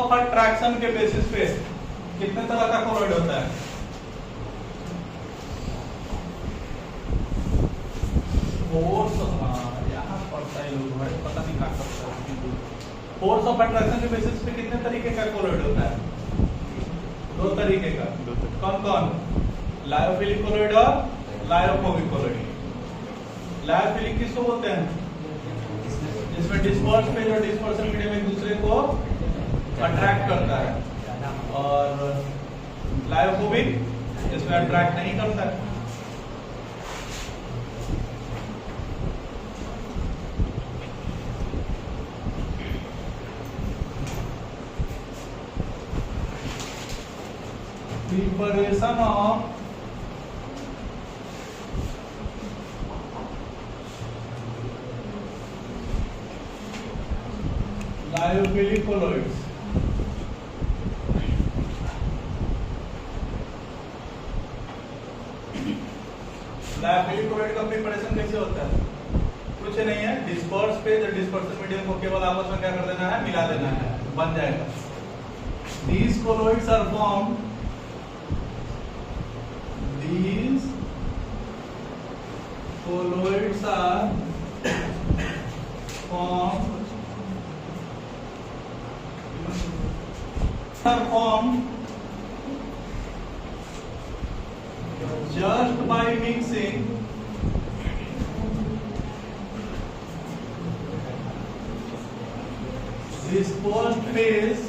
Of attraction के basis पे कितने तरह का कोलॉइड होता है? फोर्स, यहाँ पढ़ता है लोग भाई, पता नहीं क्या करता है। फोर्स ऑफ अट्रैक्शन के बेसिस पे कितने तरीके का कोलॉइड होता है? दो तरीके का। कौन कौन? लायोफिलिक कोलॉइड और लायोफोबिक कोलॉइड। लायोफिलिक किसको बोलते हैं? जिसमें डिस्पर्स फेज और डिस्पर्सन मीडियम एक दूसरे को अट्रैक्ट करता है, और लायोफोबिक इसमें अट्रैक्ट नहीं करता है। Preparation of lyophilic colloids. Lyophilic colloid का प्रिपरेशन कैसे होता है? कुछ नहीं है, डिस्पर्स फेज और डिस्पर्सन मीडियम को केवल आपस में क्या कर देना है? मिला देना है, बन जाएगा। These colloids are formed. These colloids are formed just by mixing dispersed phase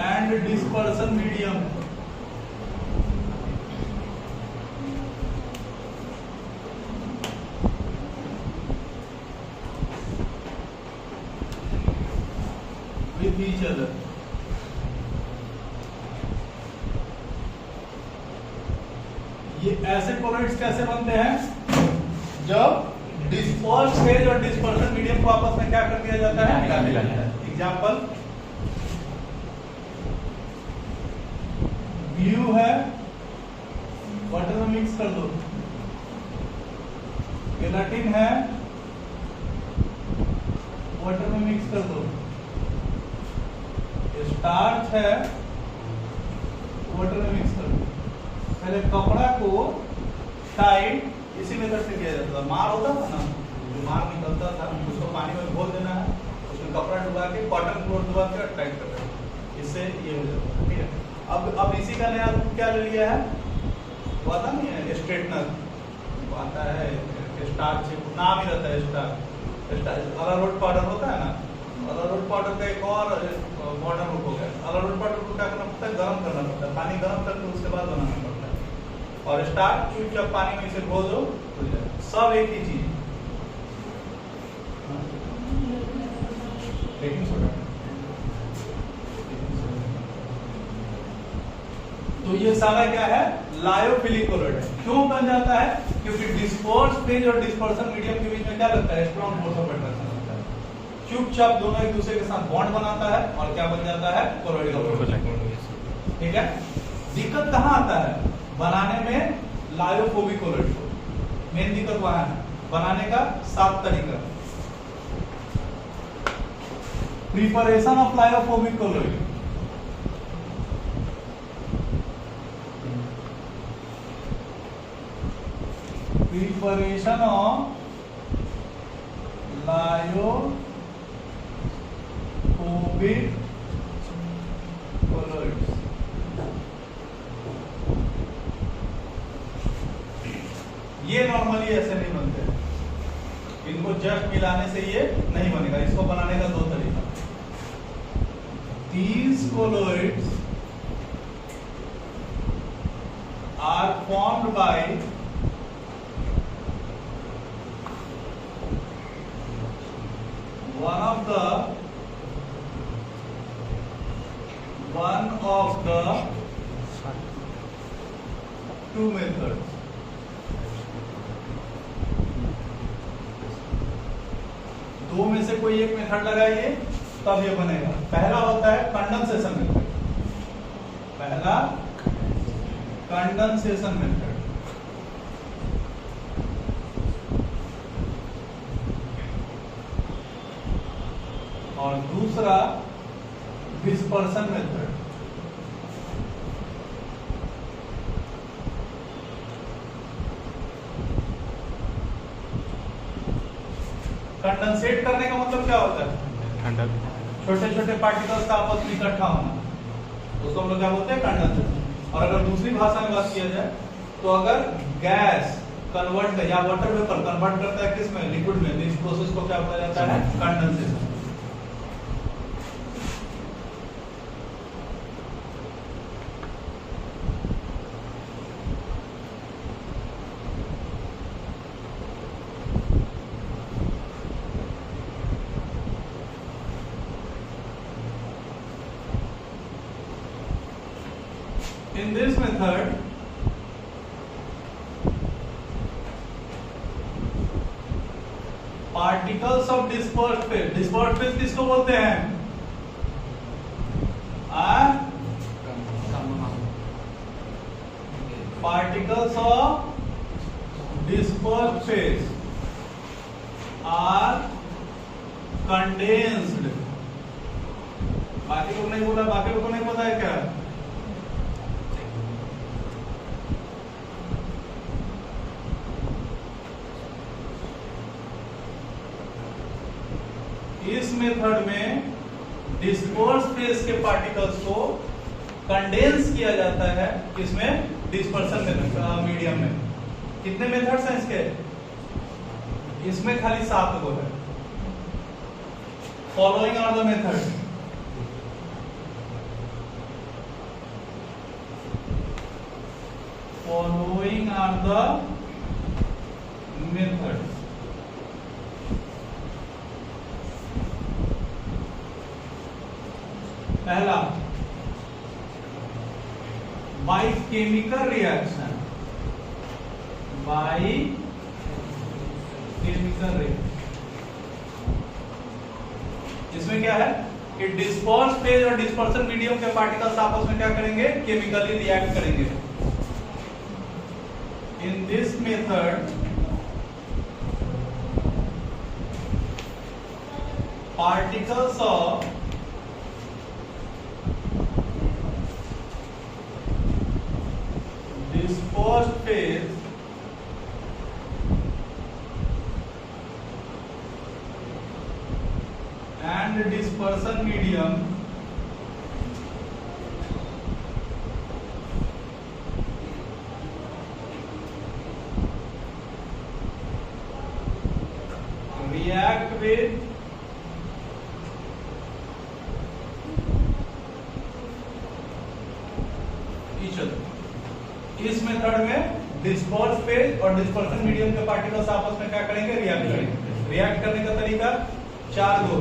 and dispersion medium. With each other. ये ऐसे कोलॉइड्स कैसे बनते हैं? जब डिस्पर्स फेज और डिस्पर्सन मीडियम को आपस में क्या कर दिया जाता है? मिला दिया जाता है। एग्जाम्पल, ब्लू है, वाटर में मिक्स कर दो। केराटिन है, वाटर में मिक्स कर दो। स्टार्च है, वाटर में मिक्स कर दो। पहले कपड़ा को टाइट इसी मेथड से किया जाता था। मार होता था ना, जो मार निकलता था उसको पानी में घोल देना है, उसमें कपड़ा डुबा के कॉटन क्लोथ डुबा के टाइट कर देना, इससे ये हो जाता है। ठीक है, अब इसी का नया रूप क्या ले लिया है? पता नहीं है, स्ट्रेटनर आता है, स्टार्च नाम ही रहता है स्टार्च। अरारोट पाउडर होता है ना, अरारोट पाउडर का एक और मॉडर्न रूप हो गया। अरारोट पाउडर को क्या करना पड़ता है? गर्म करना पड़ता है, पानी गर्म करके उसके बाद बनाना पड़ता है। और स्टार्च चुपचाप पानी में इसे घोल दो, सब एक ही चीज। Baking soda. तो ये सारा क्या है? लायोफिलिक कोलॉइड है। क्यों बन जाता है? क्योंकि डिस्पर्स फेज और डिस्पर्सन मीडियम के बीच में क्या लगता है? स्ट्रॉन्ग फोर्स ऑफ अट्रैक्शन लगता है। चुपचाप दोनों एक दूसरे के साथ बॉन्ड बनाता है और क्या बन जाता है? कोलॉइड का प्रोडक्ट। ठीक है, दिक्कत कहाँ आता है? बनाने में लायोफोबिक कोलॉइड को। मेन दिक्कत वहां है। बनाने का 7 तरीका। Preparation of lyophobic colloid. Preparation of lyophobic colloids. ये नॉर्मली ऐसे नहीं बनते, इनको जस्ट मिलाने से ये नहीं बनेगा। इसको बनाने का 2 तरीका। These colloids are formed by one of the 2 methods. दो में से कोई एक मेथड लगाइए तब ये बनेगा। पहला होता है कंडेंसेशन मेथड। पहला कंडेंसेशन मेथड। दूसरा डिस्पर्सन मेथड। कंडेंसेट करने का मतलब क्या होता है? छोटे छोटे पार्टिकल्स का आपस में इकट्ठा होना, उसको हम लोग क्या बोलते हैं? कंडेंसेशन। और अगर दूसरी भाषा में बात किया जाए तो अगर गैस कन्वर्ट या वाटर वेपर कन्वर्ट करता है किसमें? लिक्विड में, तो इस प्रोसेस को क्या बोला जाता है? Condensation. In this method, particles of dispersed phase किसको बोलते हैं? Particles of dispersed phase are condensed। बाकी लोग नहीं बोला, बाकी लोग को नहीं पता है क्या? इस मेथड में डिस्पर्स फेज के पार्टिकल्स को कंडेंस किया जाता है, किसमें? डिस्पर्सन मीडियम में। कितने मेथड्स हैं इसके? इसमें खाली 7 गो है। Following are the method. Following are the method. पहला, by chemical reaction. By chemical reaction इसमें क्या है कि डिस्पर्स फेज और डिस्पर्सन मीडियम के पार्टिकल्स आपस में क्या करेंगे? केमिकली रिएक्ट करेंगे। In this method particles of dispersed phase and dispersion medium react with each other। इस मेथड में डिस्पर्स फेज और डिस्पर्सन मीडियम के पार्टिकल्स आपस में क्या करेंगे? रिएक्ट करेंगे। रिएक्ट करने का तरीका 4 गो।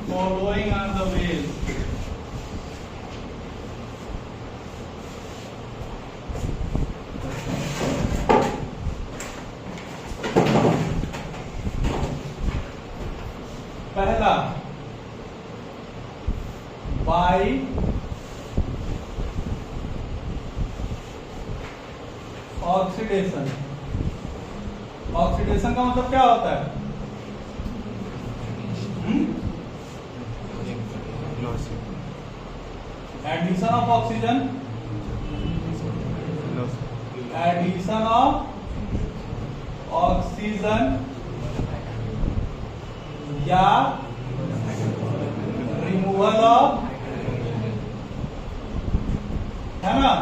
Following are the ways. पहला, बाय ऑक्सीडेशन। ऑक्सीडेशन का मतलब क्या होता है? Addition of oxygen, addition of oxygen या रिमूवल ऑफ, है ना?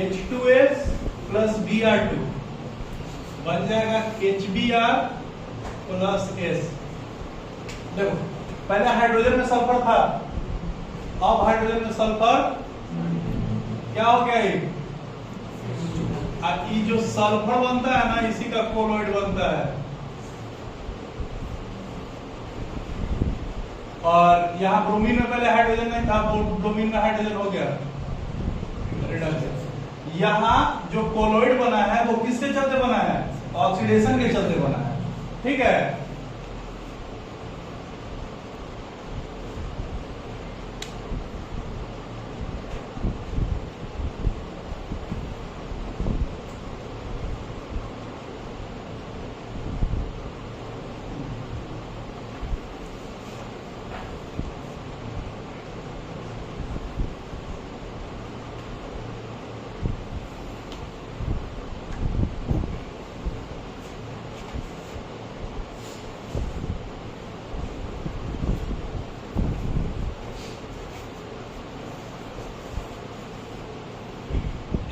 H2S प्लस Br2 बन जाएगा HBr प्लस S। देखो पहले हाइड्रोजन में सल्फर था, अब हाइड्रोजन में सल्फर क्या हो गया? ये जो सल्फर बनता है ना, इसी का कोलोइड बनता है। और यहाँ ब्रोमीन में पहले हाइड्रोजन नहीं था, ब्रोमीन में हाइड्रोजन हो गया, रिडक्शन। यहाँ जो कोलोइड बना है वो किसके चलते बना है? ऑक्सीडेशन के चलते बना है। ठीक है,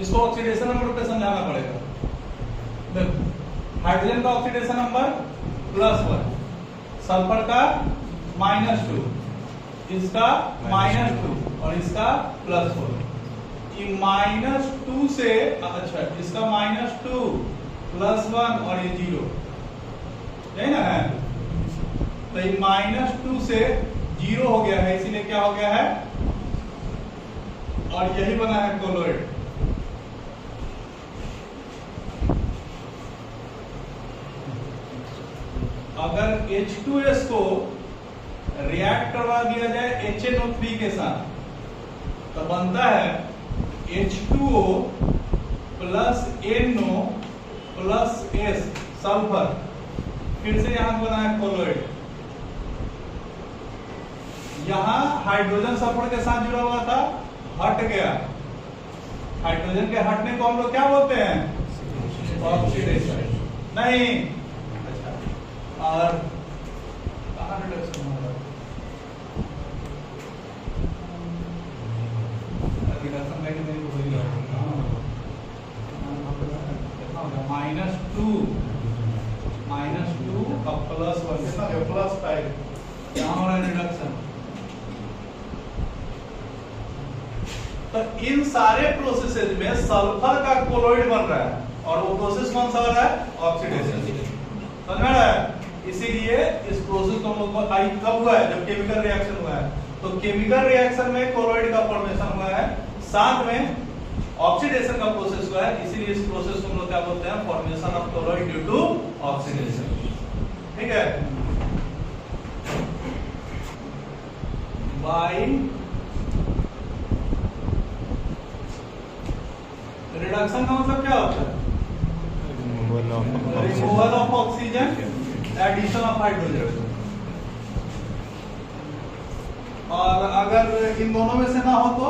इसको ऑक्सीडेशन नंबर पे समझाना पड़ेगा। देखो, हाइड्रोजन का ऑक्सीडेशन नंबर +1, सल्फर का -2, इसका -2 और इसका +4। ये -2 से, अच्छा इसका -2 +1 और ये 0, यही ना है। तो ये -2 से 0 हो गया है, इसीलिए क्या हो गया है? और यही बना है कोलोइड। अगर H2S को रिएक्ट करवा दिया जाए HNO3 के साथ, तो बनता है H2O + NO + S, सल्फर। फिर से यहां बना है कोलोइड। यहां हाइड्रोजन सल्फर के साथ जुड़ा हुआ था, हट गया। हाइड्रोजन के हटने को हम लोग क्या बोलते हैं? ऑक्सीडेशन। नहीं, और कहाँ रिडक्शन हो रहा है? रिडक्शन लेके नहीं हो रही है। -2 का +1 कितना है? +5। यहाँ हो रहा है रिडक्शन। तो इन सारे प्रोसेसेस में सल्फर का कोलोइड बन रहा है, और वो प्रोसेस कौन सा हो रहा है? ऑक्सीडेशन। समझ में आ रहा है? इसीलिए इस प्रोसेस को हम लोग को आई कब हुआ है? जब केमिकल रिएक्शन हुआ है। तो केमिकल रिएक्शन में कोलोइड का फॉर्मेशन हुआ है, साथ में ऑक्सीडेशन का प्रोसेस हुआ है। इसीलिए इस प्रोसेस को हम लोग क्या बोलते हैं? Formation of colloid due to oxidation. ठीक है, बाय रिडक्शन का मतलब क्या होता है? Removal of oxygen, addition of hydrogen. और अगर इन दोनों में से ना हो तो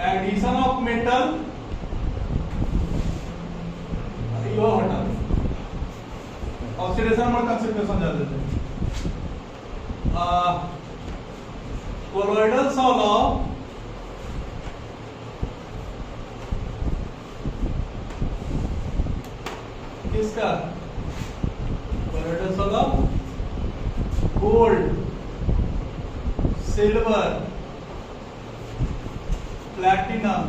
एडिशन ऑफ मेटल, यो हटा दो। ऑक्सीडेशन नंबर कंसेप्ट में समझा देते हैं। कोलोइडल सॉल्व किसका? Colloidal solve gold, silver, platinum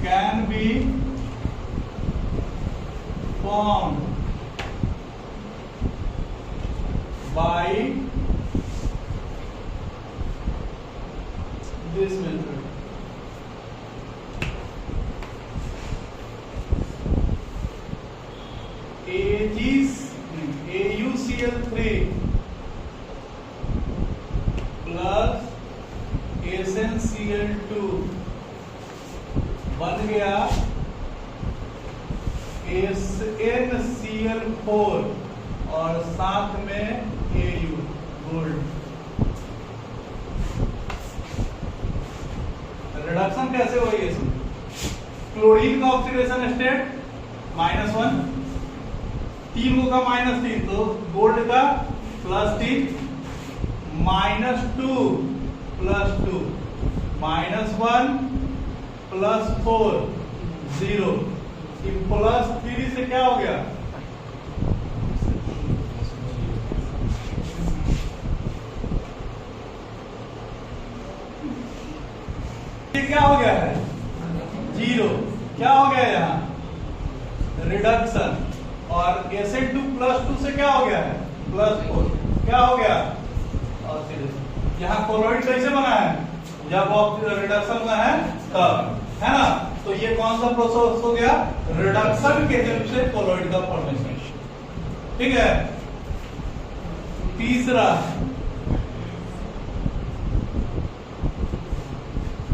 can be formed by this method. AuCl3 plus SnCl2 बन गया SnCl4 और साथ में Au गोल्ड। रिडक्शन कैसे हुई है इसमें? क्लोरीन का ऑक्सीडेशन स्टेट -1, 3 का -3, तो गोल्ड का +3, -2 +2, -1 +4 0। +3 से क्या हो गया? ये क्या हो गया है 0, क्या हो गया यहाँ रिडक्शन, और Sn2 +2 से क्या हो गया है +4, क्या हो गया, और फिर यहाँ कोलॉइड कैसे बना है जब रिडक्शन हुआ है तब, है ना। तो ये कौन सा प्रोसेस हो गया, रिडक्शन के हेल्प से कोलॉइड का फॉर्मेशन, ठीक है। तीसरा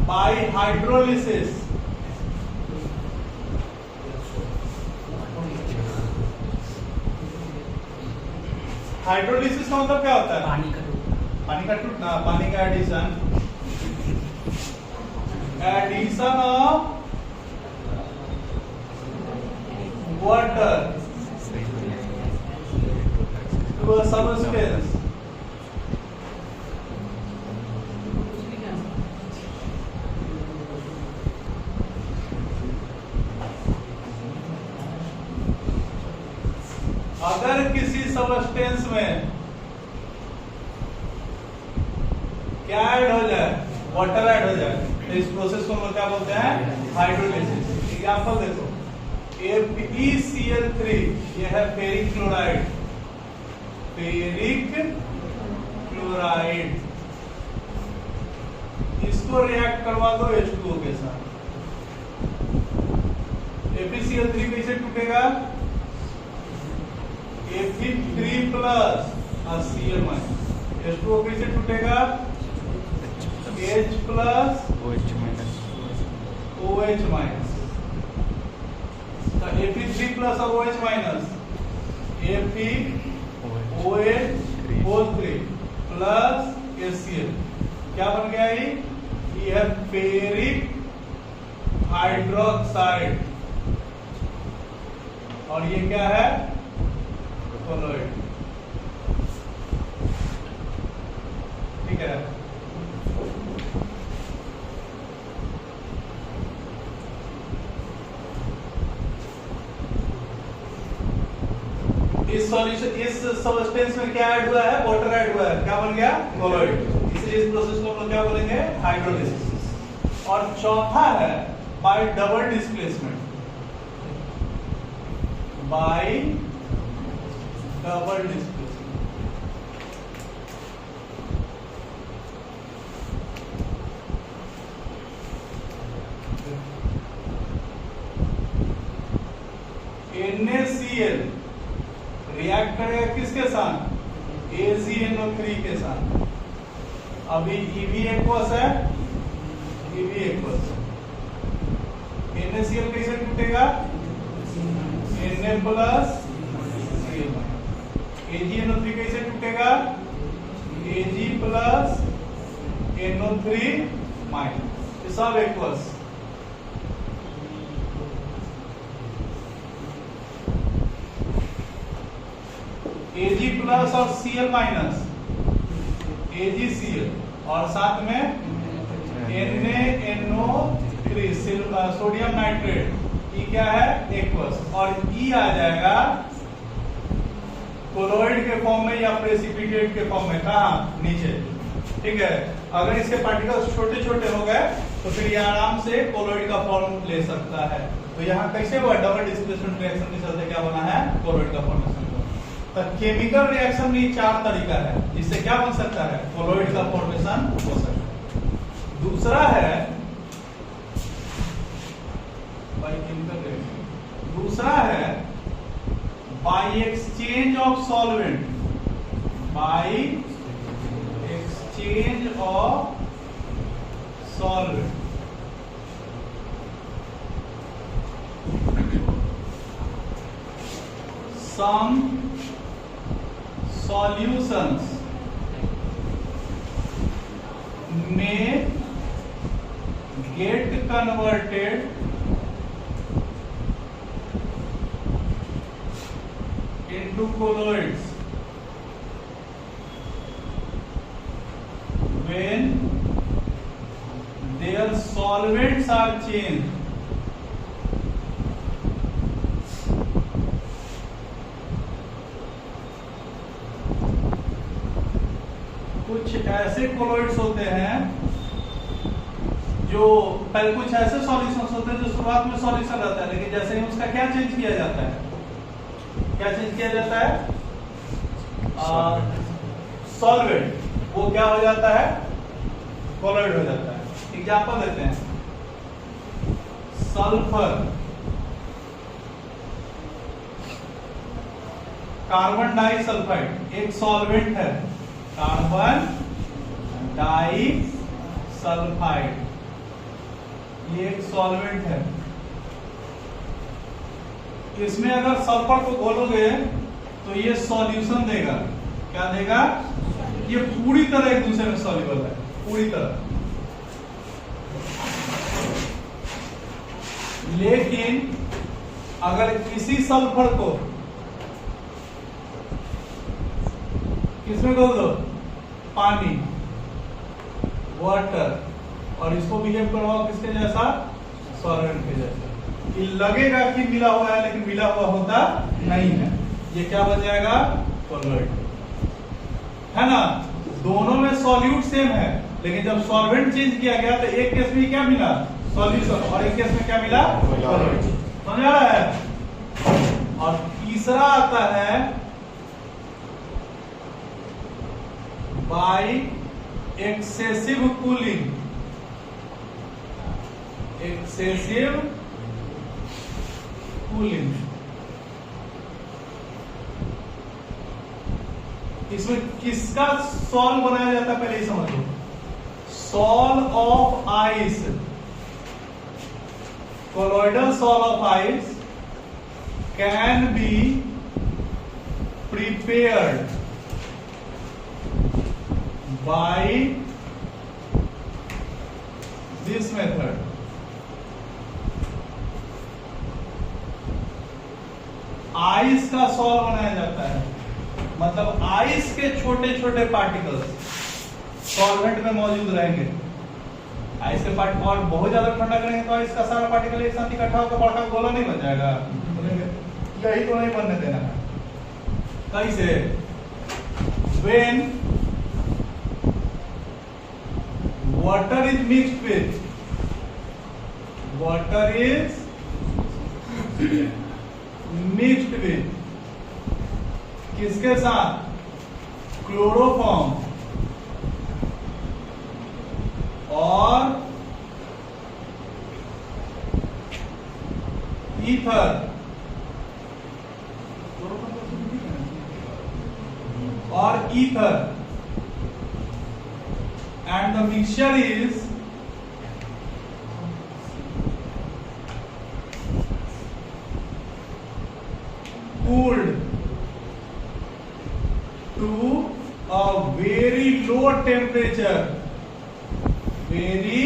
बाय हाइड्रोलिसिस, हाइड्रोलिसिस का मतलब क्या होता है, पानी का टूटना, पानी का addition, addition of water to a substance, अगर किसी सबस्टेंस में क्या ऐड हो जाए, वाटर ऐड हो जाए, तो इस प्रोसेस को हम लोग क्या बोलते हैं हाइड्रोलिसिस। एग्जांपल देखो FeCl3, ये है फेरिक क्लोराइड, फेरिक क्लोराइड, इसको रिएक्ट करवा दो H2O के साथ, FeCl3 कैसे टूटेगा, Fe3 plus Cl minus, H2O कैसे टूटेगा H plus OH minus, Fe3 plus और OH minus, FeOH3 plus HCl, क्या बन गया ये है फेरिक हाइड्रोक्साइड, और ये क्या है कोलॉइड, ठीक है। इस सॉल्यूशन, इस सबस्टेंस में क्या ऐड हुआ है, वाटर ऐड हुआ है, क्या बन गया कोलॉइड, इसलिए इस प्रोसेस को हम लोग क्या बोलेंगे हाइड्रोलिसिस। और चौथा है bye double displacement, bye double displacement, NaCl react करेगा किसके साथ, AgNO3 के साथ, अभी Ev एक्वस है, Ev एक्वस, NaCl कैसे टूटेगा, Na प्लस Cl, AgNO3 कैसे टूटेगा, Ag प्लस NO3 माइनस, ये सब एक्वस, Ag प्लस और Cl माइनस, AgCl, और साथ में NaNO3 सोडियम नाइट्रेट, ये क्या है एक्वस, और E आ जाएगा कोलॉइड के फॉर्म में या प्रेसिपिटेट के फॉर्म में, कहाँ नीचे, ठीक है। अगर इसके पार्टिकल्स छोटे छोटे हो गए तो फिर ये आराम से कोलॉइड का फॉर्म ले सकता है। तो यहाँ कैसे हुआ, डबल डिस्प्लेसमेंट रिएक्शन के चलते क्या बना है कोलॉइड का फॉर्मेशन। तो केमिकल रिएक्शन में 4 तरीका है जिससे क्या बन सकता है, कोलॉइड का फॉर्मेशन हो सकता है। दूसरा है बाय केमिकल रिएक्शन, दूसरा है by exchange of solvent, by exchange of solvent, some solutions may get converted into colloids when their solvents are changed. कुछ ऐसे कोलॉइड्स होते हैं जो पहले कुछ ऐसे सॉल्यूशंस होते हैं जो शुरुआत में सॉल्यूशन रहता है, लेकिन जैसे ही उसका क्या चेंज किया जाता है, क्या चेंज किया जाता है, सॉल्वेंट, वो क्या हो जाता है, कोलॉइड हो जाता है। एग्जांपल देते हैं, सल्फर, कार्बन डाइसल्फाइड एक सॉल्वेंट है, कार्बन डाइसल्फाइड ये एक सॉल्वेंट है। इसमें अगर सल्फर को घोलोगे तो ये सॉल्यूशन देगा, क्या देगा, ये पूरी तरह एक दूसरे में सॉल्युबल है, पूरी तरह। लेकिन अगर इसी सल्फर को किसमें घोल दो, पानी, वाटर, और इसको बिहेव करवाओ किसके जैसा, सॉल्वेंट के जैसा, ये लगेगा कि मिला हुआ है लेकिन मिला हुआ होता नहीं है, ये क्या बन जाएगा, कोलॉइड, है ना। दोनों में सॉल्यूट सेम है, लेकिन जब सॉल्वेंट चेंज किया गया तो एक केस में क्या मिला, सॉल्यूशन, और एक केस में क्या मिला, कोलॉइड। समझ आ रहा है। और तीसरा आता है by excessive cooling, excessive cooling. इसमें किसका सॉल बनाया जाता है, पहले ही समझ लो, sol of ice, colloidal sol of ice can be prepared by this method। Ice का सॉल बनाया जाता है, मतलब आइस के छोटे छोटे पार्टिकल्स सॉल्वेंट में मौजूद रहेंगे। आइस के पार्टिकल, और बहुत ज्यादा ठंडा करेंगे तो आइस का सारा पार्टिकल एक साथ इकट्ठा होकर बड़ा गोला नहीं बन जाएगा, यही तो नहीं बनने देना है। कैसे, when water is mixed with, water is mixed with किसके साथ, क्लोरोफॉर्म और ईथर, और ether, and the mixture is cooled to a very low temperature, very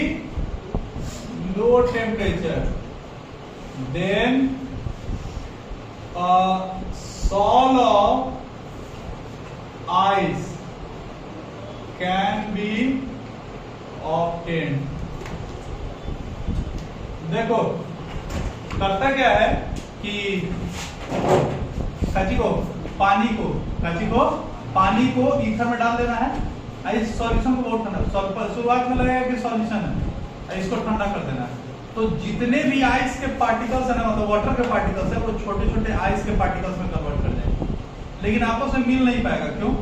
low temperature, then a sol of ice can be obtained। देखो करता क्या है कि काची को पानी को ईथर में डाल देना है, इस सॉल्यूशन को बहुत ठंडा, शुरुआत में लगेगा कि सॉल्यूशन है, इसको ठंडा कर देना है। तो जितने भी आइस के पार्टिकल्स है ना, मतलब वाटर के पार्टिकल्स है, वो छोटे छोटे आइस के पार्टिकल्स में कन्वर्ट कर जाएंगे, लेकिन आपस में मिल नहीं पाएगा। क्यों?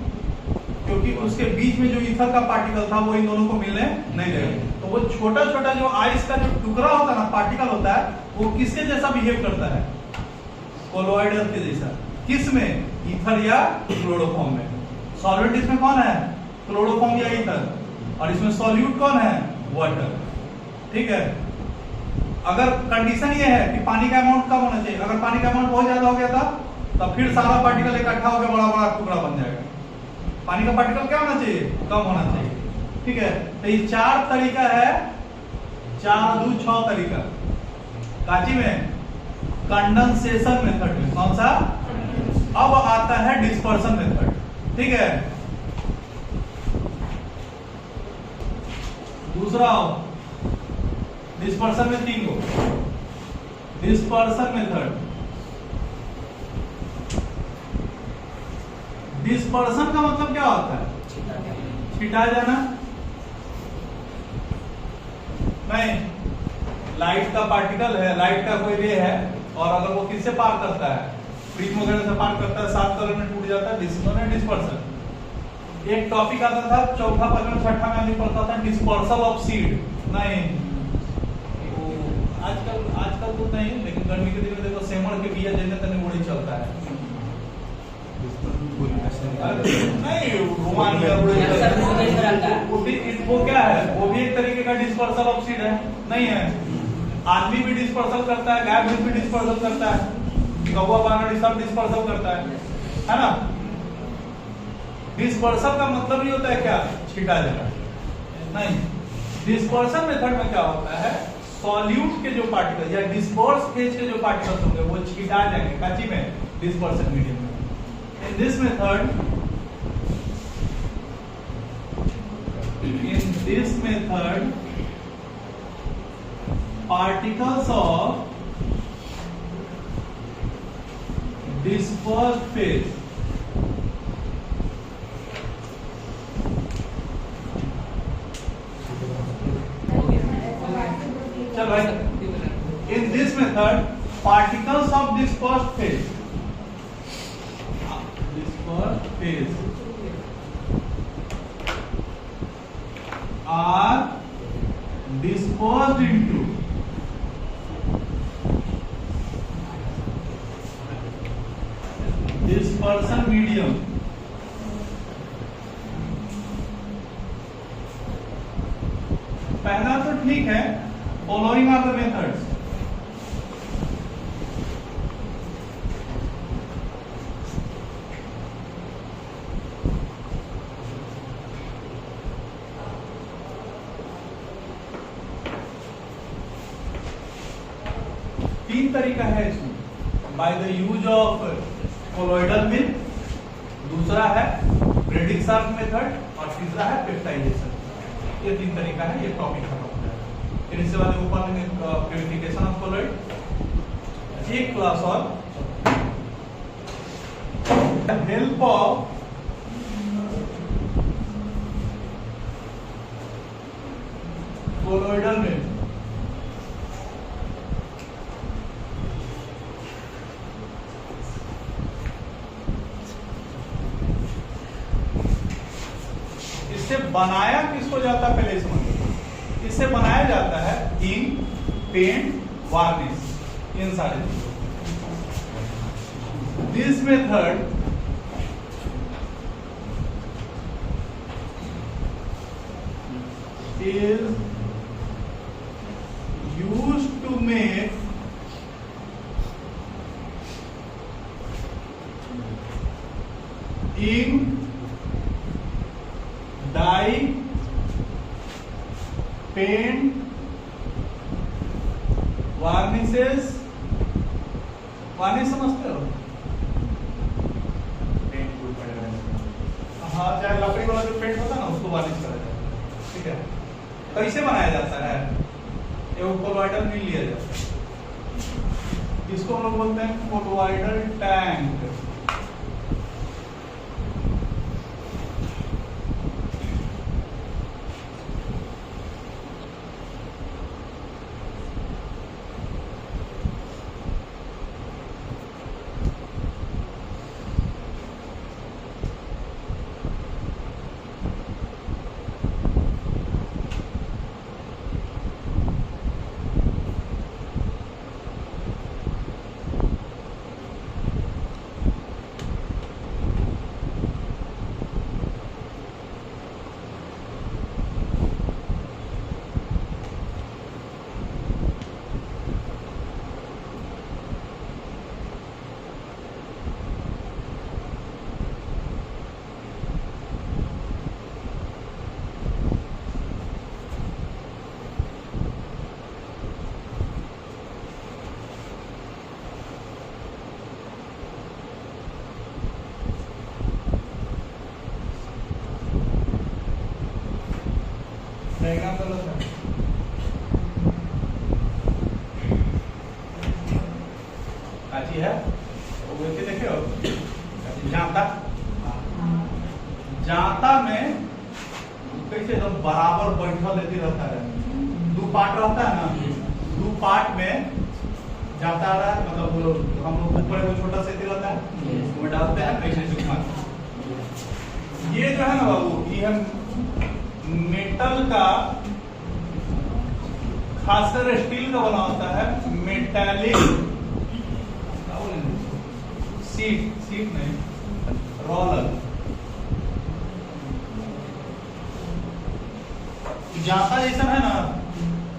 क्योंकि उसके बीच में जो ईथर का पार्टिकल था वो इन दोनों को मिलने नहीं देगा। तो वो छोटा छोटा जो आइस का जो टुकड़ा होता है ना, पार्टिकल होता है, वो किसके जैसा बिहेव करता है, कोलॉइडल के जैसा। किस में, ईथर या क्लोरोफॉर्म में। सॉल्वेंट इसमें कौन है, क्लोरोफॉर्म या ईथर, और इसमें सॉल्यूट कौन है, वाटर। ठीक है। अगर कंडीशन ये है कि पानी का अमाउंट कम होना चाहिए, अगर पानी का अमाउंट बहुत ज्यादा हो गया था तब फिर सारा पार्टिकल इकट्ठा होकर बड़ा बड़ा टुकड़ा बन जाएगा। पानी का पार्टिकल क्या होना चाहिए, कम होना चाहिए। ठीक है। तो ये 4 तरीका है, 4 2 6 तरीका काची में, कंडेंसेशन मेथड में। कौन सा? अब आता है डिस्पर्सन मेथड। ठीक है। दूसरा डिस्पर्सन में 3 गो डिस्पर्सन मेथड। डिस्पर्सन का मतलब क्या होता है, छिटा जाना। नहीं, लाइट का पार्टिकल है, लाइट का कोई रे है, और अगर वो किससे पार करता है, प्रिज्म वगैरह से पार करता है, 7 कलर में टूट जाता है, डिस्पर्सन। एक टॉपिक आता था चौथा, पांचवा, छठा में नहीं पढ़ता था, डिस्पर्सल ऑफ सीड। नहीं, आजकल तो नहीं, लेकिन गर्मी के दिन में देखो सेमड़ के बिया जने तने उड़ी चलता है। नहीं, रोमानिया वो क्या है, वो भी एक तरीके का डिस्पर्सल ऑफ सीड है, नहीं है? आदमी भी डिस्पर्सल करता है, गाय भी डिस्पर्सल करता है, कौवा बानर सब डिस्पर्सल करता है ना? डिस्पर्सल का मतलब ही होता है क्या, छिटा जाना। नहीं, डिस्पर्सन मेथड में क्या होता है, सॉल्यूट के जो पार्टिकल या डिस्पर्स फेज के जो पार्टिकल्स होंगे वो छिटा जाएंगे काची में, डिस्पर्सन मीडियम में। इन this method particles of dispersed phase चल भाई, in this method particles of dispersed phase are dispersed into dispersion medium पहला तो ठीक है, फॉलोइंग आर द मेथड्स। तीन तरीका है इसमें, by the use of colloidal mill, दूसरा है ब्रेडिंग शार्प मेथड, और तीसरा है पेप्टाइजेशन। ये तीन तरीका है, ये टॉपिक खत्म हो जाएगा। फिर इसके बाद ऊपर में प्यूरिफिकेशन ऑफ कोलोइड, एक क्लास और हेल्प ऑफ कोलोइडल मिल। इससे बनाया किसको जाता है, पहले समझो। इससे बनाया जाता है इंक, पेंट, वार्निश, इन सारे चीजों। This method is used to make ink, dye, paint, varnishes, varnish समझते हो? हाँ, चाहे लकड़ी वाला जो पेंट होता है ना, उसको वार्निश करा जाता है। ठीक है, कैसे बनाया जाता है, ये कोलोइडल मिल लिया जाता है, इसको हम लोग बोलते हैं कोलोइडल टैंक। डायग्राम कर लो सर। काची है वो बोल के देखियो, जाता में कैसे एकदम बराबर बैठल लेती रहता है, दो पार्ट रहता है ना, दो पार्ट में जाता रहा है, मतलब हम लोग ऊपर में छोटा सा रहता है उसमें डालते हैं, ऐसे से घुमाते हैं। ये जो है ना बाबू, ये हम मेटल का, खासकर स्टील का बना होता है मेटालिक सीट नहीं, रोलर। जाता जैसा है ना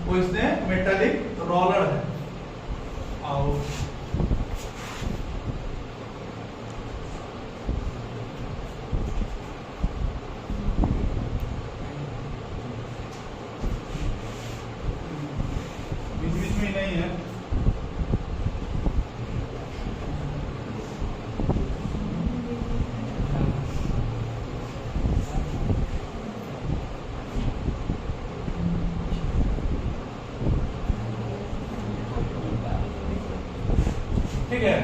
वो इसमें मेटालिक रोलर है। आओ बीच बीच में नहीं है। ठीक है,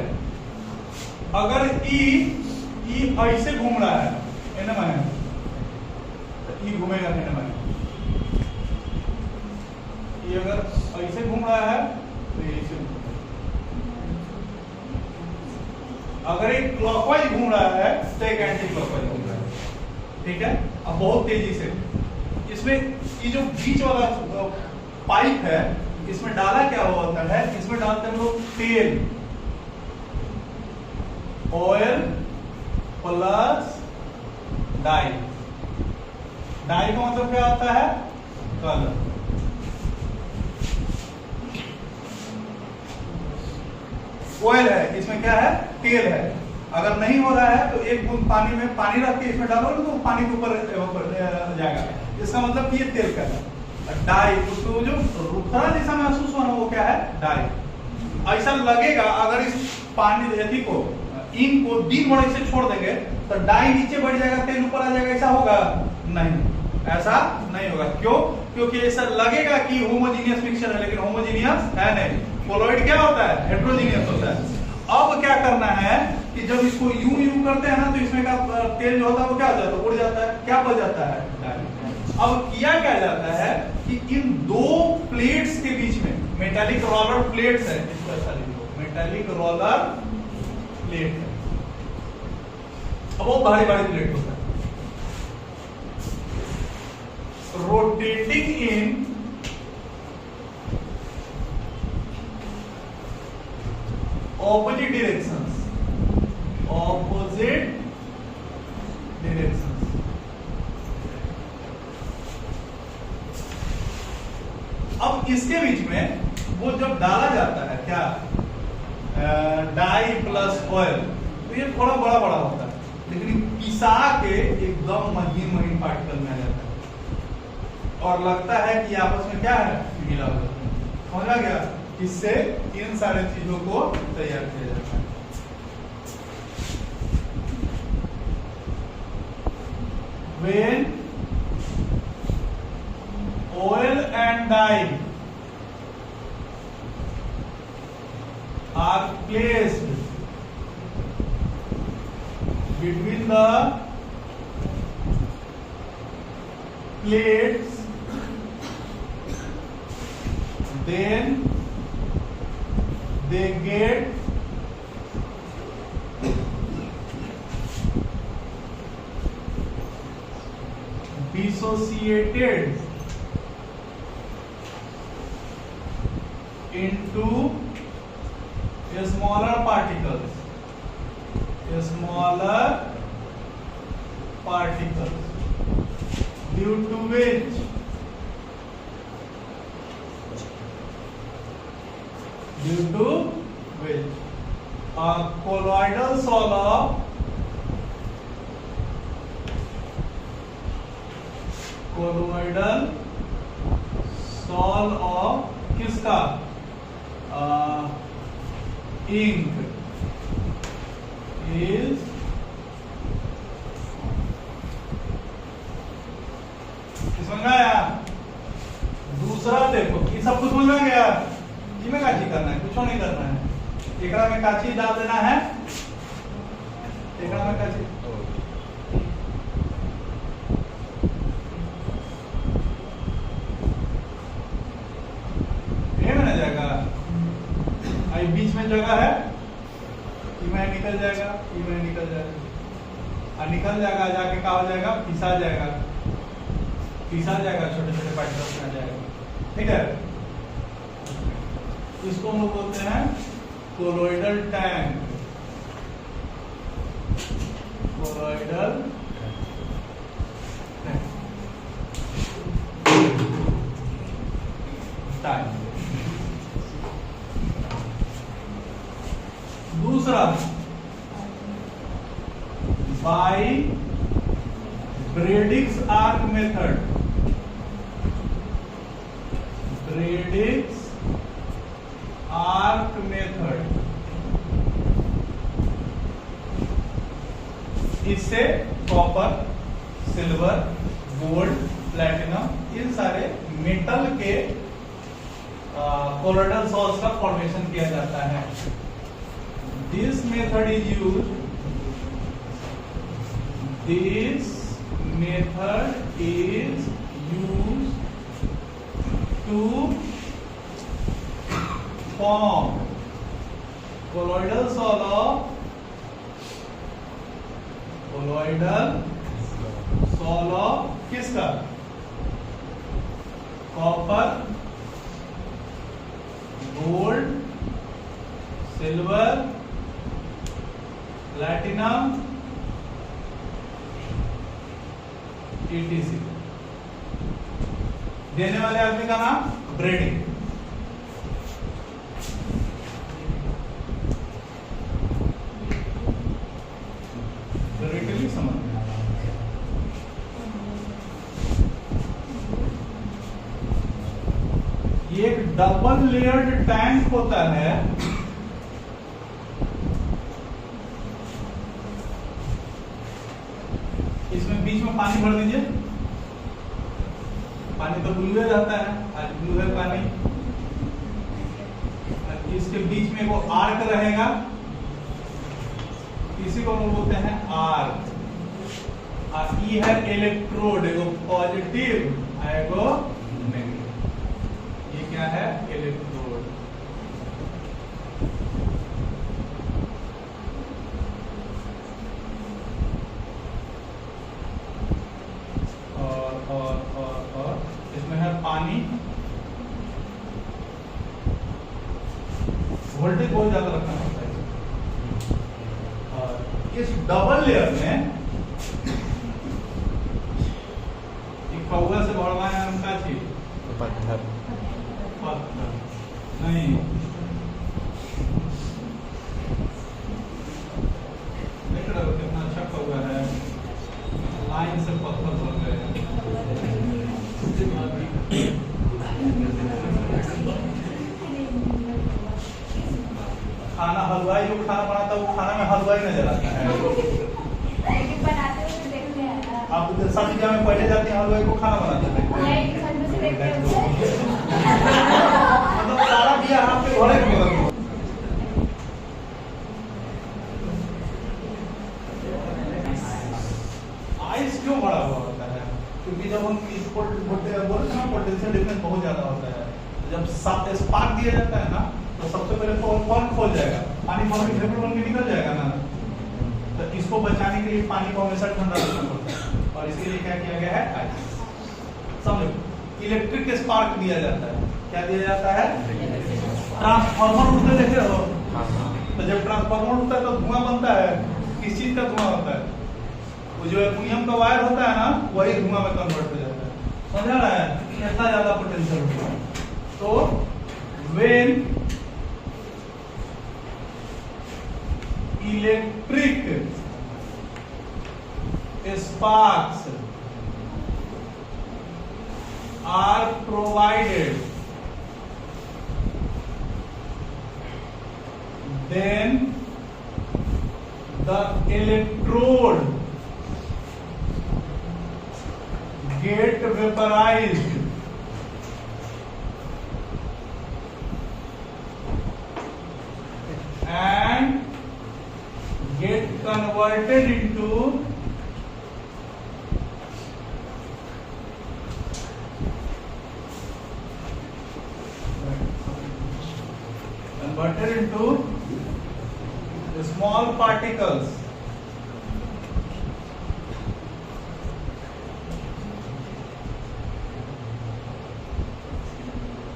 अगर ई ऐसे घूम रहा है एन माने, तो ई घूमेगा एन माने। ये अगर ऐसे घूम रहा है तो ये ऐसे, अगर एक क्लॉकवाइज घूम रहा है तो एक एंटी क्लॉकवाइज घूम रहा है। ठीक है, अब बहुत तेजी से इसमें ये जो बीच वाला पाइप है, इसमें डाला क्या होता है, इसमें डालते हैं लोग तेल, ऑयल प्लस डाई। डाई का मतलब क्या होता है, कलर। ऑयल है, इसमें क्या है, तेल है। अगर नहीं हो रहा है तो एक बूंद पानी में पानी रख के इसमें डालोगे तो पानी के ऊपर जाएगा, इसका मतलब कि ये तेल का है। डाई, उसको जो रुखरा जैसा महसूस होना वो क्या है, डाई। ऐसा लगेगा अगर इस पानी यदि को इन को दिन भर इसे छोड़ देंगे तो डाई नीचे बढ़ जाएगा, तेल ऊपर आ जाएगा, ऐसा होगा नहीं, ऐसा नहीं होगा। क्यों? क्योंकि ऐसा लगेगा कि होमोजीनियस मिक्सचर है, लेकिन होमोजीनियस है नहीं। कोलॉइड क्या होता है, हेट्रोजीनियस होता है। अब क्या करना है कि जब इसको यूं करते हैं ना तो इसमें का तेल जो होता है वो क्या हो जाता है, उड़ जाता है, क्या बच जाता है, डाई। अब किया क्या जाता है कि इन दो प्लेट्स के बीच में, मेटालिक रोलर प्लेट्स है, इसको ऐसा लिखो, मेटालिक रोलर प्लेट है। अब वो भारी भारी प्लेट होता है, rotating in opposite directions, opposite directions। अब इसके बीच में वो जब डाला जाता है क्या, डाई प्लस ऑयल, तो ये थोड़ा बड़ा बड़ा होता है, लेकिन पिसा के एकदम महीन महीन पार्टिकल में आ जाता है और लगता है कि आपस में क्या है, मिला हुआ है। समझ आ गया? इससे इन सारे चीजों को तैयार किया जाता है। When oil and dye are placed between the plates, then they get dissociated into smaller particles, due to which a colloidal solve of किसका, ink is समझ आया? दूसरा देखो, ये सब कुछ समझ में गया? इसमें क्या चीज करना है, कुछ नहीं करना है। एकरा में क्या चीज डाल देना है, एकरा में क्या चीज, इसमें जगह है, इसमें निकल जाएगा, इसमें निकल जाएगा, और निकल जाएगा, जाके क्या हो जाएगा, पिसा जाएगा, छोटे छोटे पार्टिकल्स में आ जाएगा। ठीक है, इसको हम लोग बोलते हैं कोलोइडल टैंक। Colloidal tank. दूसरा, by Bredig's arc method. Bredig's arc method, इससे कॉपर, सिल्वर, गोल्ड, प्लैटिनम, इन सारे मेटल के कोलोइडल सॉल्ट्स का फॉर्मेशन किया जाता है। This method is used to form colloidal solid किसका, copper, gold, silver, platinum, ETC। देने वाले आदमी का नाम ब्रेडिंग। समझ में ये एक डबल लेयर्ड टैंक होता है। इसमें बीच में पानी भर दीजिए, पानी तो ब्लू रहता है, आज ब्लू है पानी। इसके बीच में वो आर्क रहेगा, इसी को हम बोलते हैं आर्क। और ये है इलेक्ट्रोड, एगो पॉजिटिव, एगो नेगेटिव। ये क्या है, इलेक्ट्रोड। और इसमें है पानी। वोल्टेज बहुत ज्यादा रखना पड़ता है। और इस डबल लेयर में एक कौवा से बढ़वा है उनका चीज पत्थर नहीं, देख रहे हो कितना अच्छा कौवा है, लाइन से पत्थर बन गए हैं। खाना हलवाई जो खाना बनाता है वो खाना में हलवाई नजर आता है। आप शादी ब्याह में पहले जाते हैं हलवाई को खाना बनाते हैं, मतलब सारा ब्याह आपके घरे में। आइस क्यों बड़ा हुआ होता है, क्योंकि जब हम इसको बोलते हैं पोटेंशियल डिफरेंस बहुत ज्यादा होता है। जब स्पार्क दिया जाता है ना, तो सबसे पहले तो कौन खोल जाएगा, पानी बन के वेपर बन के निकल जाएगा ना। तो इसको बचाने के लिए पानी को हमेशा ठंडा रखना पड़ता है, और इसके लिए क्या किया गया है, आइस। समझो, इलेक्ट्रिक स्पार्क दिया जाता है, क्या दिया जाता है, ट्रांसफार्मर उठते देखे हो, तो जब ट्रांसफार्मर उठता है तो धुआं बनता है, किस चीज का धुआं होता है, वो जो एल्युमिनियम का वायर होता है ना, वही धुआं में कन्वर्ट हो जाता है। समझा रहा है, इतना ज्यादा पोटेंशियल होता है। तो when electric sparks are provided, then the electrode get vaporized and get converted into small particles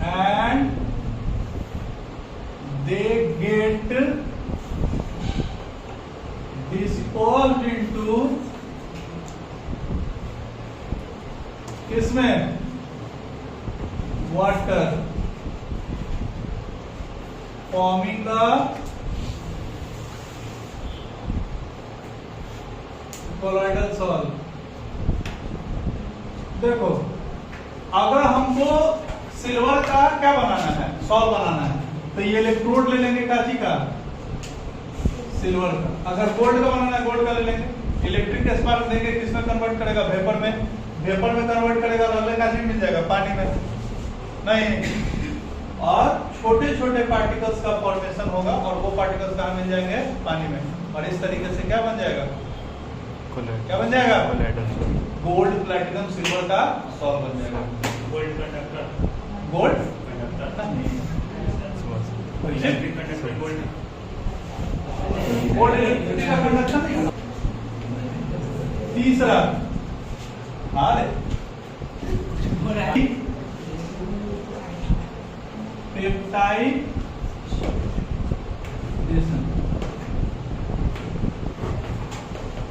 and they get dissolved into किसमें? Water, forming the colloidal salt. देखो, अगर हमको सिल्वर का क्या बनाना है, सॉल्व बनाना है, तो ये इलेक्ट्रोड ले लेंगे काची का, सिल्वर का. अगर गोल्ड का बनाना है, गोल्ड का ले लेंगे. इलेक्ट्रिक स्पार्क देंगे, किसमें कन्वर्ट करेगा? वेपर में. वेपर में कन्वर्ट करेगा तो अगले काची मिल जाएगा, पानी में नहीं. और छोटे छोटे पार्टिकल्स का फॉर्मेशन होगा और वो पार्टिकल्स कहाँ मिल जाएंगे? पानी में. और इस तरीके से क्या बन जाएगा? क्या बन जाएगा? गोल्ड, प्लैटिनम, सिल्वर का सॉल्व बन जाएगा. Gold conductor, gold conductor electric conductor, gold gold electric का कंडक्शन नहीं. तीसरा peptide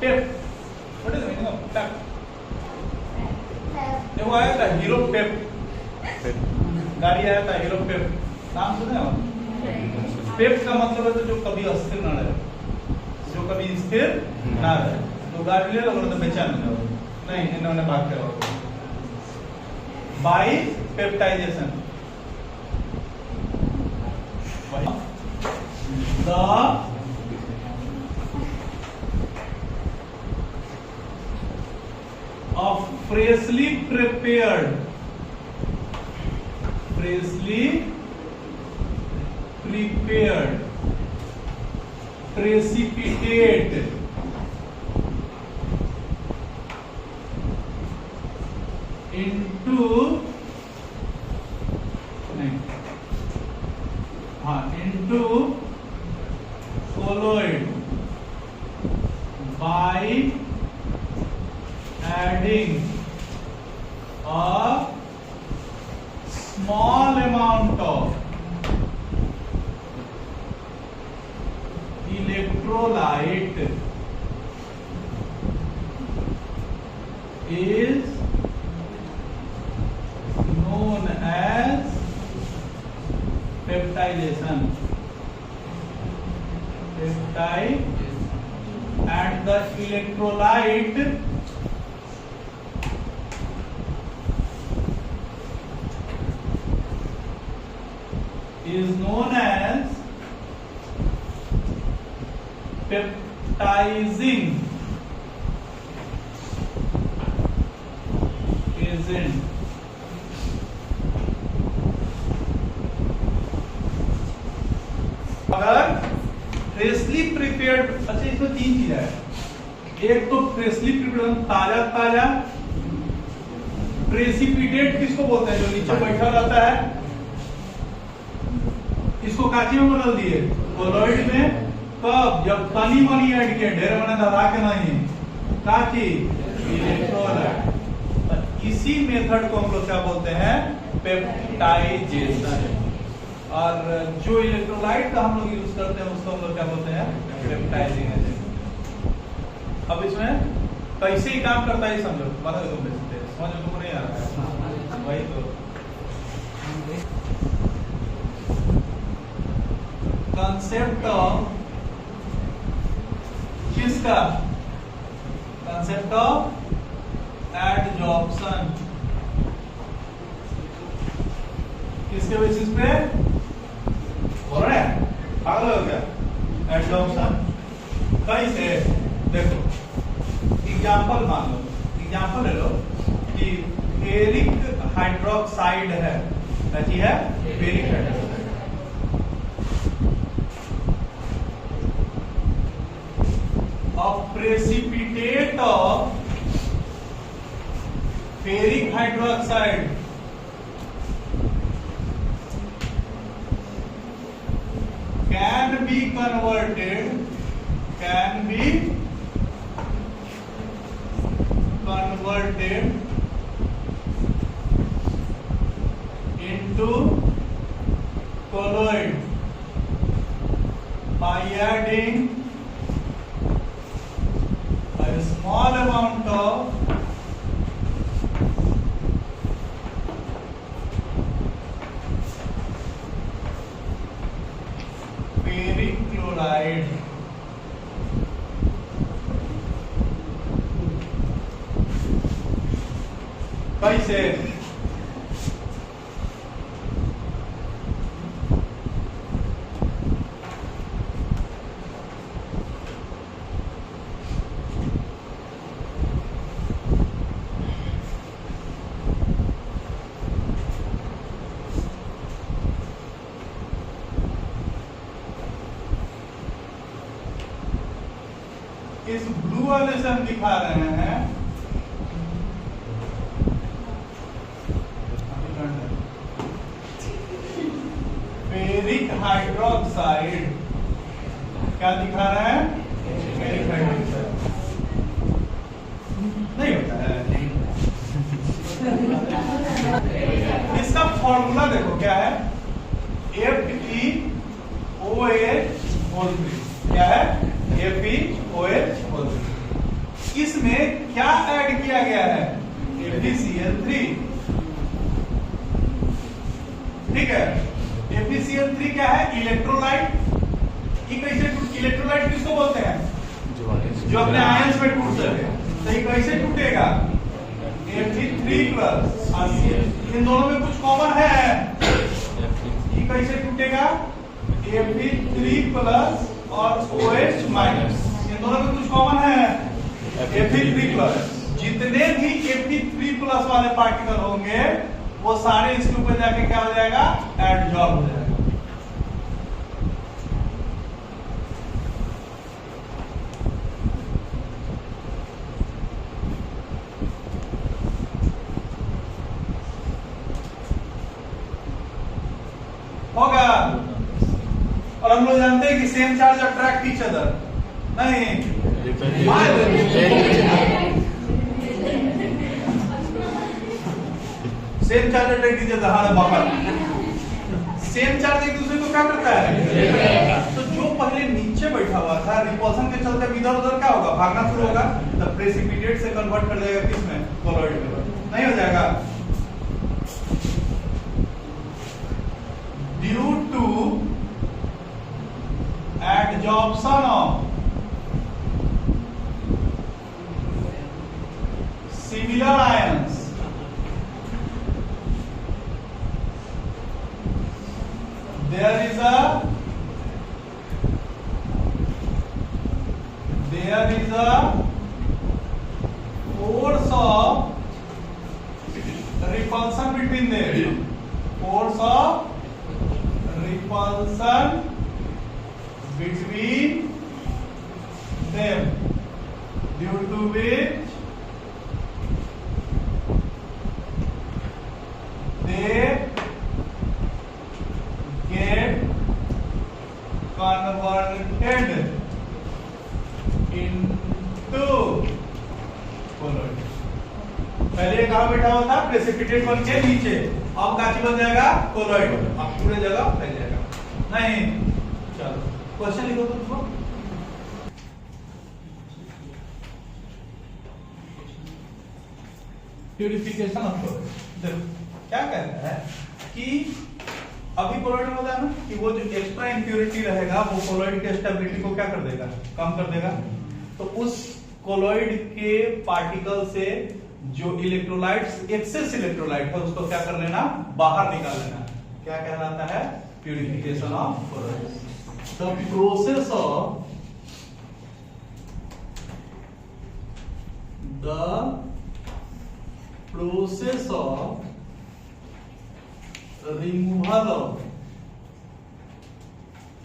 pep. What is the meaning of pep? वो आया था हीरो पेप, गाड़ी आया था हीरो पेप, नाम सुने हो? पेप का मतलब है तो जो कभी अस्थिर ना रहे, जो कभी स्थिर ना रहे. तो गाड़ी ले लो तो बेचैन हो जाओ. नहीं, इन्होंने भाग के रहो. By peptization, the of freshly prepared precipitate into colloid by adding a small amount of electrolyte is known as peptidation. Peptide, and the electrolyte is known as peptizing agent. अगर फ्रेशली प्रिपेयर्ड, अच्छा इसमें तीन चीज है. एक तो freshly prepared, ताजा ताजा. प्रेसिपिटेट किसको बोलते हैं? जो नीचे बैठा रहता है. इसको काची में बदल दिए, कोलॉइड में. कब? जब तनी मनी ऐड किए, ढेर मनी दबा के नहीं. काची? इलेक्ट्रोलाइट. इसी मेथड को हम लोग क्या बोलते हैं? पेप्टाइजेशन. और जो इलेक्ट्रोलाइट का हम लोग यूज करते हैं उसको हम लोग क्या बोलते हैं? Peptising agent. अब इसमें कैसे ही काम करता है समझो. मतलब तुम बेचते समझ तुमको नहीं आ रहा है? वही तो कंसेप्ट ऑफ किसका? Concept of adsorption. किसके बेसिस पे? बोल रहे हैं पागल हो गया? एडजॉर्प्शन कैसे? देखो एग्जांपल मान लो, एग्जांपल ले लो कि फेरिक हाइड्रोक्साइड है. क्या है? Ferric hydroxide. A precipitate of ferric hydroxide can be converted can be converted into colloid by adding a small amount of ferric chloride. कैसे? इस ब्लू वाले से हम दिखा रहे हैं फेरिक हाइड्रोक्साइड। क्या दिखा रहे हैं? Ferric hydroxide. नहीं होता है। इसका फॉर्मूला देखो क्या है, FeOH3। क्या है? FeOH3। इसमें क्या ऐड किया गया है? FeCl3। ठीक है, FeCl3 क्या है? इलेक्ट्रोलाइट। ये कैसे, इलेक्ट्रोलाइट किसको बोलते हैं? जो अपने आयंस में टूट सके। तो ये कैसे टूटेगा? Fe3+ और इन दोनों में कुछ कॉमन है। ये कैसे टूटेगा? Fe3+ और OH-। इन दोनों में कुछ कॉमन है, Fe3+। जितने भी Fe3+ वाले पार्टिकल होंगे वो सारे इसके ऊपर जाके क्या हो जाएगा? एडजॉर्ब हो जाएगा। होगा। और हम लोग जानते हैं कि same charge attract each other. नहीं, same charge attract each other. हाँ बाहर सेम चार्ज एक दूसरे को क्या करता है? तो जो पहले नीचे बैठा हुआ था, रिपल्सन के चलते इधर उधर क्या होगा? भागना शुरू होगा। तो प्रेसिपिटेट से कन्वर्ट कर जाएगा किसमें? कोलॉइड में। नहीं हो जाएगा? Due to adsorption of similar ions, there is a force of repulsion between them. Force of repulsion between them, due to which they get converted into colloid। पहले कहाँ बैठा हुआ था? प्रेसिपिटेट बन के नीचे। अब काची बन जाएगा? कोलॉइड। अब पूरे जगह फैल जाएगा। नहीं, चलो क्वेश्चन लिखो तुमको। Purification of colloid. देखो क्या कहता है कि अभी कोलॉइड में होता है ना कि वो जो एक्स्ट्रा इंप्योरिटी रहेगा वो कोलॉइड के स्टेबिलिटी को क्या कर देगा? कम कर देगा। तो उस कोलॉइड के पार्टिकल से जो इलेक्ट्रोलाइट्स, एक्सेस इलेक्ट्रोलाइट है, उसको क्या कर लेना? बाहर निकाल लेना। क्या कहलाता है? Purification of colloid. The process of removal of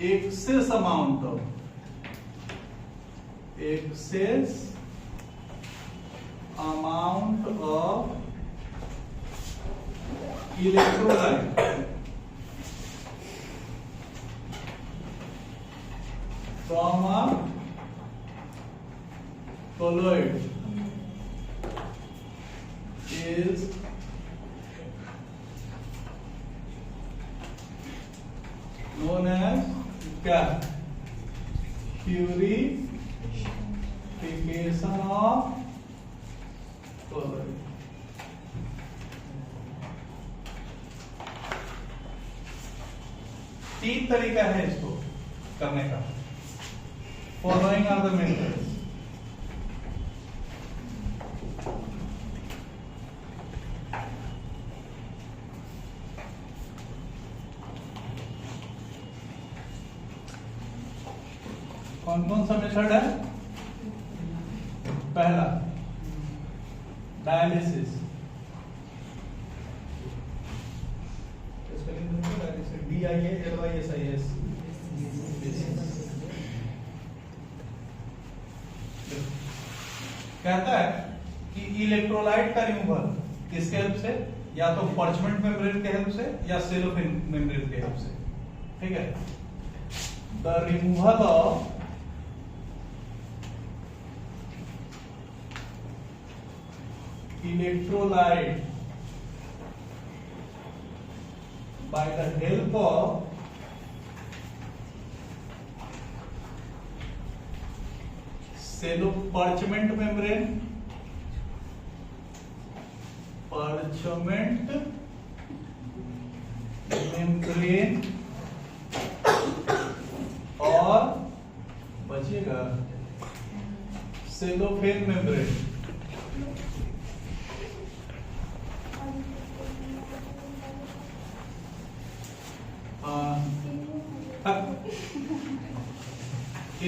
excess amount of electrolyte from a is known as क्या प्यूरिफिकेशन ऑफ क्लोराइड। तीन तरीका है इसको करने का। Following are the methods. कौन कौन सा मेथड है? पहला डायलिसिस, DIALYSIS। कहता है कि इलेक्ट्रोलाइट का रिमूवल किसके हेल्प से, या तो पार्चमेंट मेम्ब्रेन के हेल्प से या सेलोफेन मेम्ब्रेन के हेल्प से। ठीक है, the removal of electrolyte by the help of parchment membrane और बचेगा cellophane membrane.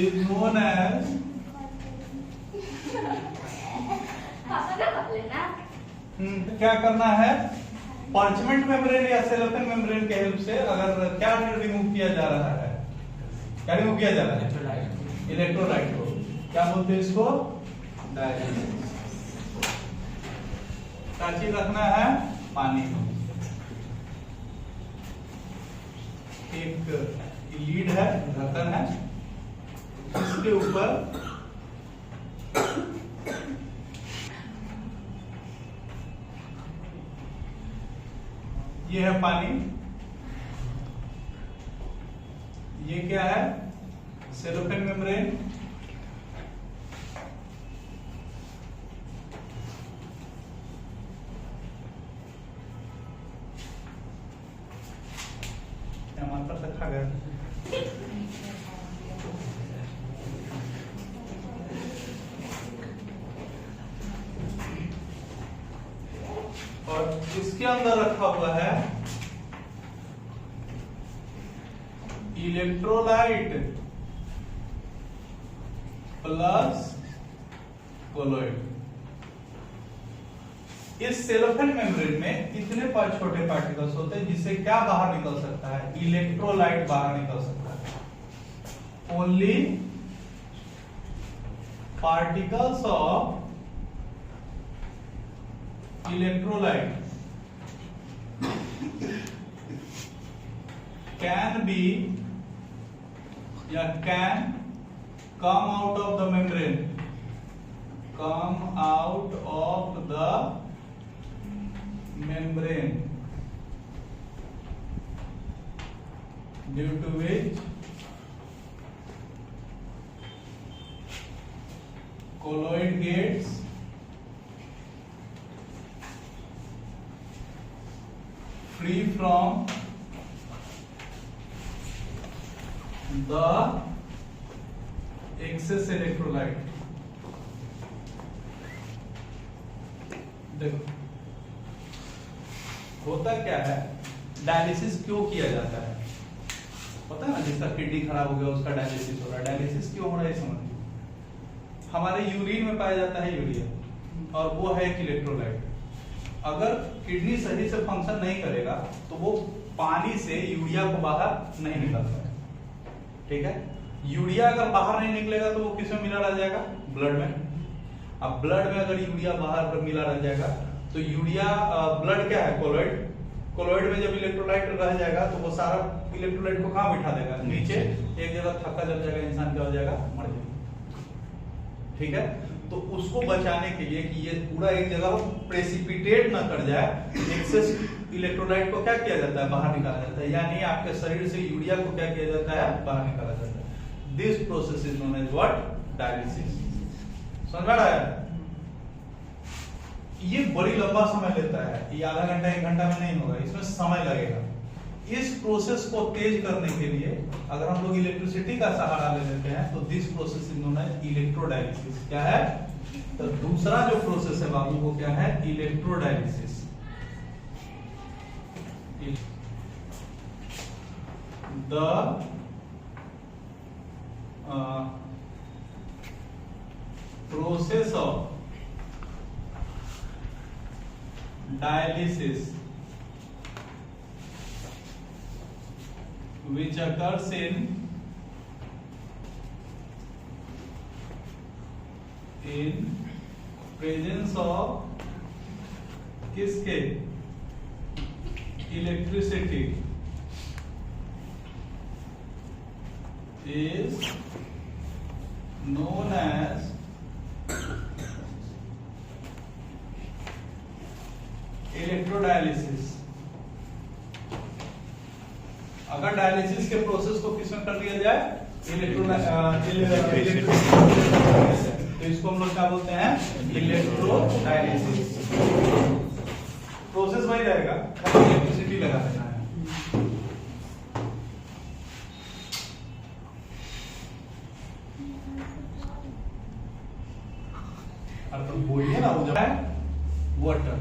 is known as तो क्या करना है? पार्चमेंट मेम्ब्रेन या सेलोफेन मेम्ब्रेन के हेल्प से अगर क्या रिमूव किया जा रहा है, क्या रिमूव किया जा रहा है? इलेक्ट्रोलाइट को। क्या बोलते हैं इसको? डायलिसिस। क्या चीज रखना है? पानी। एक लीड है, ढक्कन है, इसके ऊपर ये है पानी, ये क्या है? Cellophane membrane. टमाटर रखा गया। और इसके अंदर रखा हुआ है इलेक्ट्रोलाइट प्लस कोलोइड। इस सेलोफेन मेम्ब्रेन में इतने छोटे पार्टिकल्स होते हैं जिससे क्या बाहर निकल सकता है? इलेक्ट्रोलाइट बाहर निकल सकता है। Only particles of electrolyte can be या can come out of the membrane, come out of the membrane, due to which colloid gets free from the excess electrolyte। देखो होता क्या है, डायलिसिस क्यों किया जाता है? पता है ना, जिसका किडनी खराब हो गया उसका डायलिसिस हो रहा है। डायलिसिस क्यों हो रहा है समझ। हमारे यूरिन में पाया जाता है यूरिया, और वो है एक इलेक्ट्रोलाइट। अगर किडनी सही से फंक्शन नहीं करेगा तो वो पानी से यूरिया को बाहर नहीं निकलता है। ठीक है, यूरिया अगर बाहर नहीं निकलेगा तो वो किसमें मिला रह जाएगा? ब्लड में। अब ब्लड में अगर यूरिया बाहर मिला रह जाएगा तो यूरिया, ब्लड क्या है? कोलोइड। कोलोइड में जब इलेक्ट्रोलाइट रह जाएगा तो वो सारा इलेक्ट्रोलाइट को कहाँ बिठा देगा? नीचे। एक जगह थक्का जम जाएगा, इंसान क्या हो जाएगा? मर जाएगा। ठीक है, तो उसको बचाने के लिए कि ये पूरा एक जगह प्रेसिपिटेट ना कर जाए, एक्सेस इलेक्ट्रोलाइट को क्या किया जाता है, बाहर निकाला जाता है, यानी आपके शरीर से यूरिया को क्या किया जाता है, बाहर निकाला जाता है। This process is known as what, dialysis. समझ में आ रहा है? ये बड़ी लंबा समय लेता है, ये आधा घंटा 1 घंटा में नहीं होगा, इसमें समय लगेगा। इस प्रोसेस को तेज करने के लिए अगर हम लोग इलेक्ट्रिसिटी का सहारा ले लेते हैं तो this process is known as electrodialysis. क्या है? तो दूसरा जो प्रोसेस है बाबू वो क्या है, electrodialysis. The process of dialysis which occurs in presence of किसके, electricity is known as electrodialysis. अगर डायलिसिस के प्रोसेस को किसमें कर दिया जाए, तो इसको हम लोग क्या बोलते हैं, इलेक्ट्रोडायलिसिस। प्रोसेस वही रहेगा, इलेक्ट्रिसिटी लगा देना है। और तो बोलिए ना, वो जो है वाटर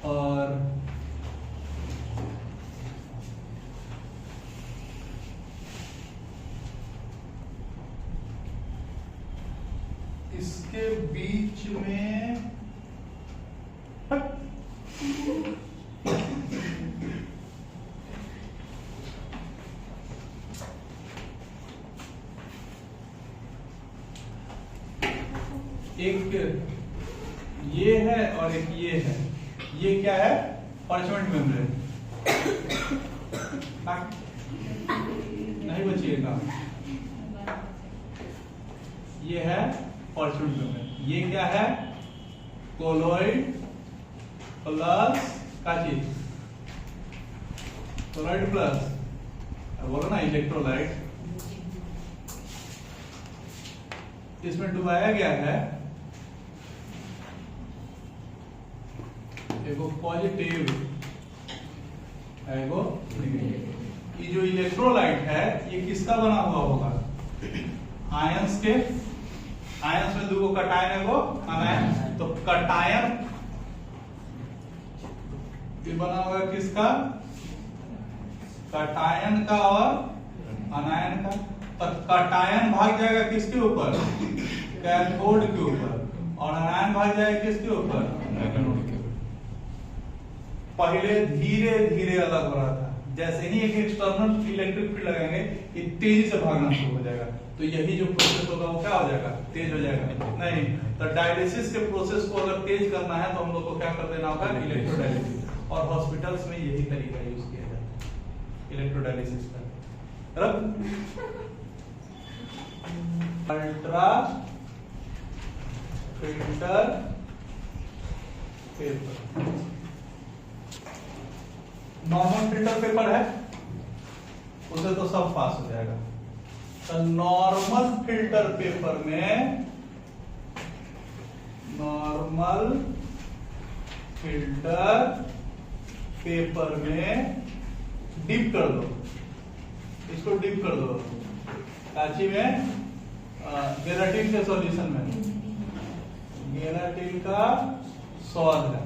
और इसके बीच में एक ये है और एक ये है। ये क्या है, पार्चमेंट मेम्ब्रेन। नहीं बचिएगा, ये है पार्चमेंट मेम्ब्रेन। ये क्या है, कोलॉइड प्लस का चीज, कोलॉइड प्लस बोलो ना इलेक्ट्रोलाइट। इसमें डुबाया गया है एगो पॉजिटिव एगो नेगेटिव। ये जो इलेक्ट्रोलाइट है ये किसका बना हुआ होगा, आयंस के। आयंस में दो कटायन है वो अनायन, तो कटायन ये बना हुआ किसका, कटायन का और अनायन का। तो कटायन भाग जाएगा किसके ऊपर, कैथोड के ऊपर, और अनायन भाग जाएगा किसके ऊपर, एनोड के ऊपर। पहले धीरे धीरे अलग हो रहा था, जैसे ही एक एक्सटर्नल इलेक्ट्रिक फील्ड लगाएंगे ये तेजी से भागना शुरू हो जाएगा। तो यही जो प्रोसेस होगा वो क्या हो जाएगा, तेज हो जाएगा। नहीं तो डायलिसिस के प्रोसेस को अगर तेज करना है तो हम लोग को क्या कर देना होगा, इलेक्ट्रोडायलिसिस। और हॉस्पिटल्स में यही तरीका यूज किया जाता है इलेक्ट्रोडायलिसिस का। Ultra filter paper, normal filter paper है उसे तो सब पास हो जाएगा। तो नॉर्मल फिल्टर पेपर में, नॉर्मल फिल्टर पेपर में डिप कर दो, इसको डिप कर दो कांची में, गेलाटिन के सॉल्यूशन में। गेलाटिन का स्वाद है,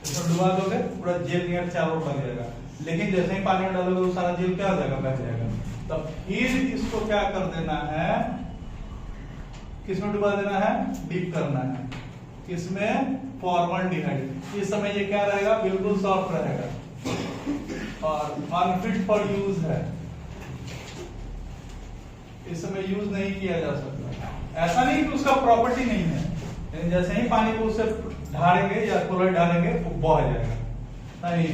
इसमें डुबा दोगे पूरा जेल नियर चावल लग जाएगा। लेकिन जैसे ही पानी में डालोगे वो सारा जेल क्या हो जाएगा, बह जाएगा। तब फिर इसको क्या कर देना है, किसमें डुबा देना है, डिप करना है। किसमें, फॉर्मल्डिहाइड। इस समय ये क्या रहेगा, बिल्कुल सॉफ्ट रहेगा और अनफिट फॉर यूज है, इस समय यूज नहीं किया जा सकता। ऐसा नहीं कि उसका प्रॉपर्टी नहीं है, लेकिन जैसे ही पानी को उसे ढालेंगे या क्लोराइड डालेंगे वो बह जाएगा। नहीं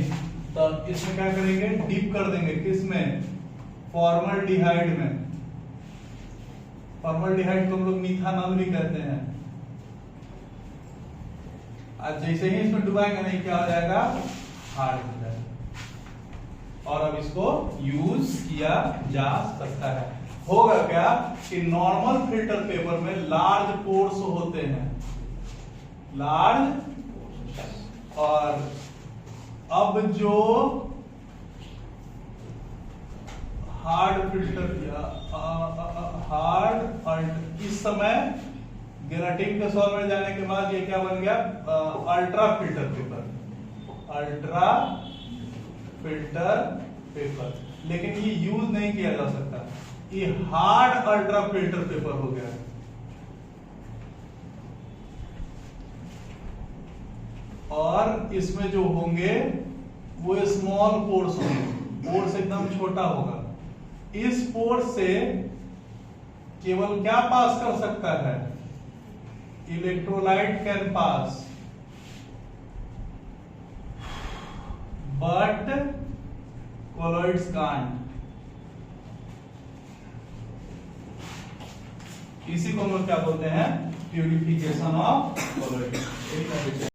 तो इसमें क्या करेंगे, डीप कर देंगे। किसमें, फॉर्मल्डिहाइड में। फॉर्मल्डिहाइड को हम लोग मीथानॉल भी कहते हैं। आज जैसे ही इसमें डुबाएंगे नहीं क्या हो जाएगा, हार्ड हो जाएगा। और अब इसको यूज किया जा सकता है। होगा क्या कि नॉर्मल फिल्टर पेपर में लार्ज पोर्स होते हैं, लार्ज, और अब जो हार्ड फिल्टर हार्ड इस समय ग्रेनाइटिंग के सॉल्व में जाने के बाद ये क्या बन गया, ultra filter paper, ultra filter paper. लेकिन ये यूज नहीं किया जा सकता, ये हार्ड अल्ट्रा फिल्टर पेपर हो गया। और इसमें जो होंगे वो स्मॉल पोर्स होंगे, पोर्स एकदम छोटा होगा। इस पोर्स से केवल क्या पास कर सकता है, electrolyte can pass, but colloids can't। इसी को हम लोग क्या बोलते हैं, प्यूरिफिकेशन ऑफ colloids।